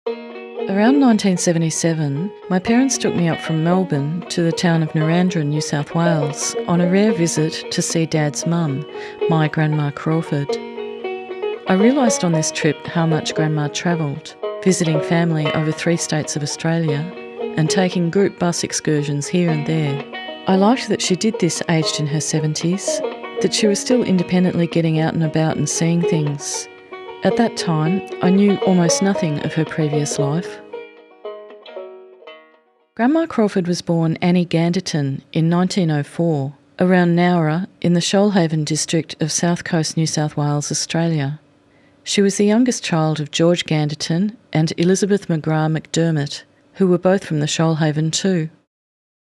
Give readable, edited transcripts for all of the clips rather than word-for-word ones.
Around 1977, my parents took me up from Melbourne to the town of Narrandera, New South Wales, on a rare visit to see Dad's mum, my Grandma Crawford. I realised on this trip how much Grandma travelled, visiting family over 3 states of Australia and taking group bus excursions here and there. I liked that she did this aged in her 70s, that she was still independently getting out and about and seeing things. At that time, I knew almost nothing of her previous life. Grandma Crawford was born Annie Ganderton in 1904, around Nowra in the Shoalhaven district of South Coast New South Wales, Australia. She was the youngest child of George Ganderton and Elizabeth McGrath McDermott, who were both from the Shoalhaven too.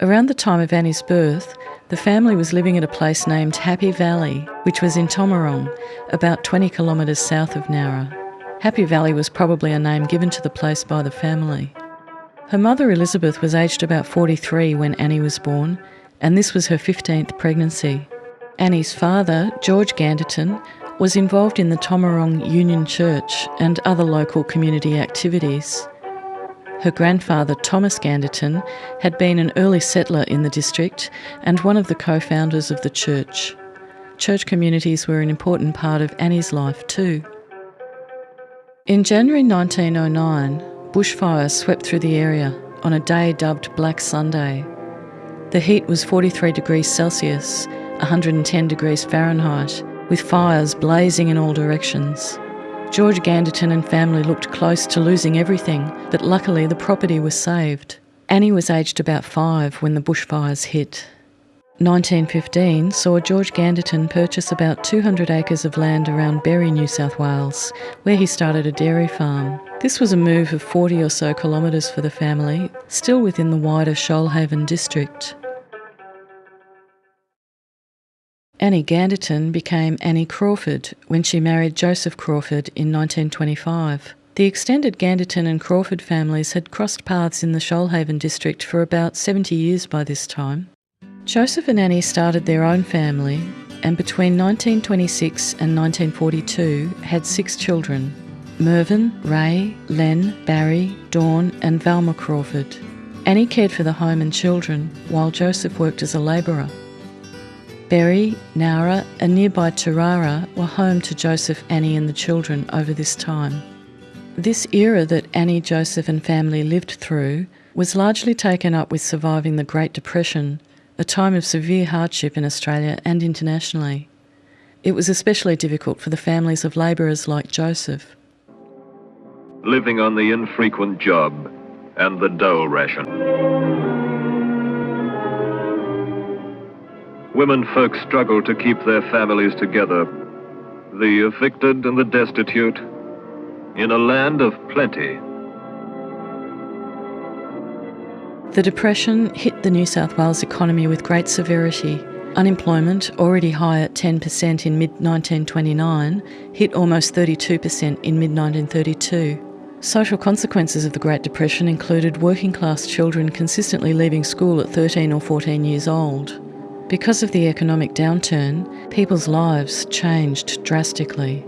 Around the time of Annie's birth, the family was living at a place named Happy Valley, which was in Tomarong, about 20 kilometres south of Nowra. Happy Valley was probably a name given to the place by the family. Her mother Elizabeth was aged about 43 when Annie was born, and this was her 15th pregnancy. Annie's father, George Ganderton, was involved in the Tomarong Union Church and other local community activities. Her grandfather, Thomas Ganderton, had been an early settler in the district and one of the co-founders of the church. Church communities were an important part of Annie's life too. In January 1909, bushfires swept through the area on a day dubbed Black Sunday. The heat was 43 degrees Celsius, 110 degrees Fahrenheit, with fires blazing in all directions. George Ganderton and family looked close to losing everything, but luckily the property was saved. Annie was aged about 5 when the bushfires hit. 1915 saw George Ganderton purchase about 200 acres of land around Berry, New South Wales, where he started a dairy farm. This was a move of 40 or so kilometres for the family, still within the wider Shoalhaven district. Annie Ganderton became Annie Crawford when she married Joseph Crawford in 1925. The extended Ganderton and Crawford families had crossed paths in the Shoalhaven district for about 70 years by this time. Joseph and Annie started their own family and between 1926 and 1942 had 6 children: Mervyn, Ray, Len, Barry, Dawn and Valma Crawford. Annie cared for the home and children while Joseph worked as a labourer. Berry, Nowra and nearby Tarara were home to Joseph, Annie and the children over this time. This era that Annie, Joseph and family lived through was largely taken up with surviving the Great Depression, a time of severe hardship in Australia and internationally. It was especially difficult for the families of labourers like Joseph. Living on the infrequent job and the dole ration. Women folk struggle to keep their families together, the evicted and the destitute, in a land of plenty. The Depression hit the New South Wales economy with great severity. Unemployment, already high at 10% in mid-1929, hit almost 32% in mid-1932. Social consequences of the Great Depression included working-class children consistently leaving school at 13 or 14 years old. Because of the economic downturn, people's lives changed drastically.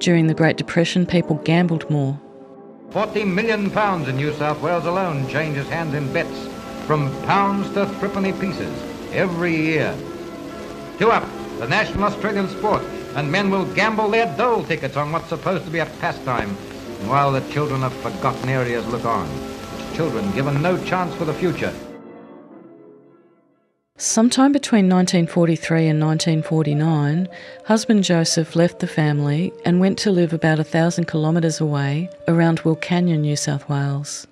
During the Great Depression, people gambled more. £40 million in New South Wales alone changes hands in bets from pounds to threepenny pieces every year. 2 Up, the national Australian sport, and men will gamble their dole tickets on what's supposed to be a pastime, while the children of forgotten areas look on. Children given no chance for the future. Sometime between 1943 and 1949, husband Joseph left the family and went to live about 1,000 kilometres away around Wilcannia, New South Wales.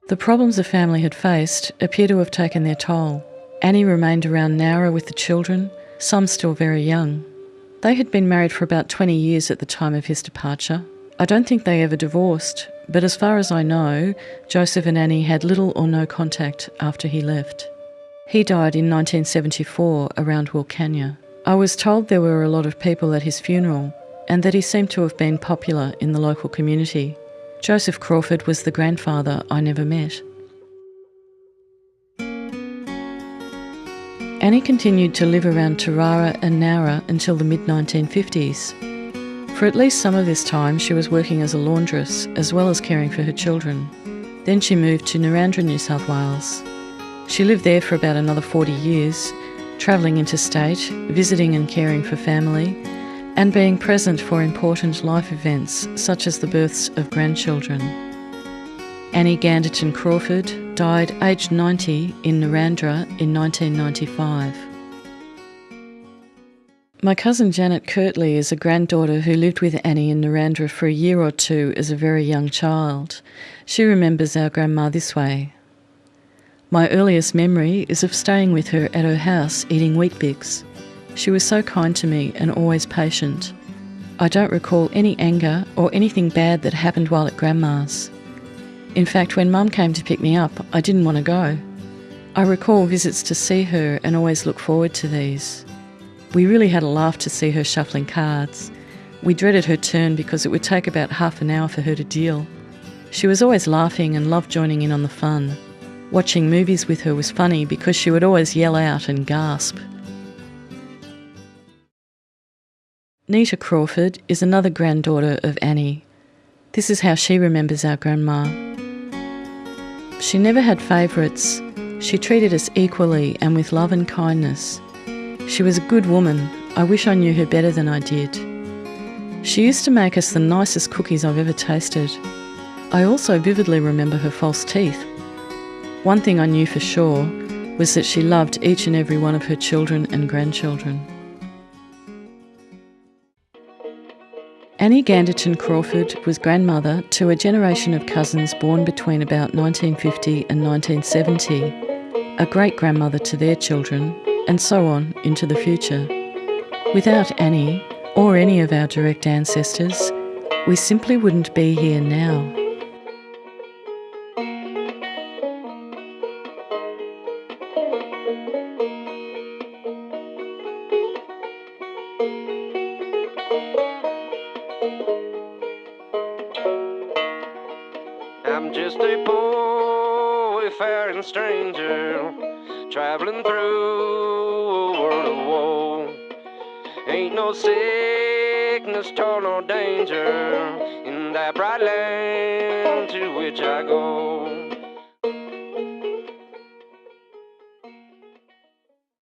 The problems the family had faced appear to have taken their toll. Annie remained around Nowra with the children, some still very young. They had been married for about 20 years at the time of his departure. I don't think they ever divorced, but as far as I know, Joseph and Annie had little or no contact after he left. He died in 1974 around Wilcannia. I was told there were a lot of people at his funeral and that he seemed to have been popular in the local community. Joseph Crawford was the grandfather I never met. Annie continued to live around Tarara and Nowra until the mid-1950s. For at least some of this time, she was working as a laundress as well as caring for her children. Then she moved to Narrandera, New South Wales. She lived there for about another 40 years, travelling interstate, visiting and caring for family, and being present for important life events such as the births of grandchildren. Annie Ganderton Crawford died aged 90 in Narrandera in 1995. My cousin Janet Kirtley is a granddaughter who lived with Annie in Narrandera for a year or two as a very young child. She remembers our grandma this way. My earliest memory is of staying with her at her house eating Weet-Bix. She was so kind to me and always patient. I don't recall any anger or anything bad that happened while at Grandma's. In fact, when Mum came to pick me up, I didn't want to go. I recall visits to see her and always look forward to these. We really had a laugh to see her shuffling cards. We dreaded her turn because it would take about half an hour for her to deal. She was always laughing and loved joining in on the fun. Watching movies with her was funny because she would always yell out and gasp. Nita Crawford is another granddaughter of Annie. This is how she remembers our grandma. She never had favourites. She treated us equally and with love and kindness. She was a good woman. I wish I knew her better than I did. She used to make us the nicest cookies I've ever tasted. I also vividly remember her false teeth. One thing I knew for sure was that she loved each and every one of her children and grandchildren. Annie Ganderton Crawford was grandmother to a generation of cousins born between about 1950 and 1970, a great-grandmother to their children, and so on into the future. Without Annie, or any of our direct ancestors, we simply wouldn't be here now. I'm just a poor wayfaring stranger, traveling through a world of woe. Ain't no sickness, toil, nor danger in that bright land to which I go.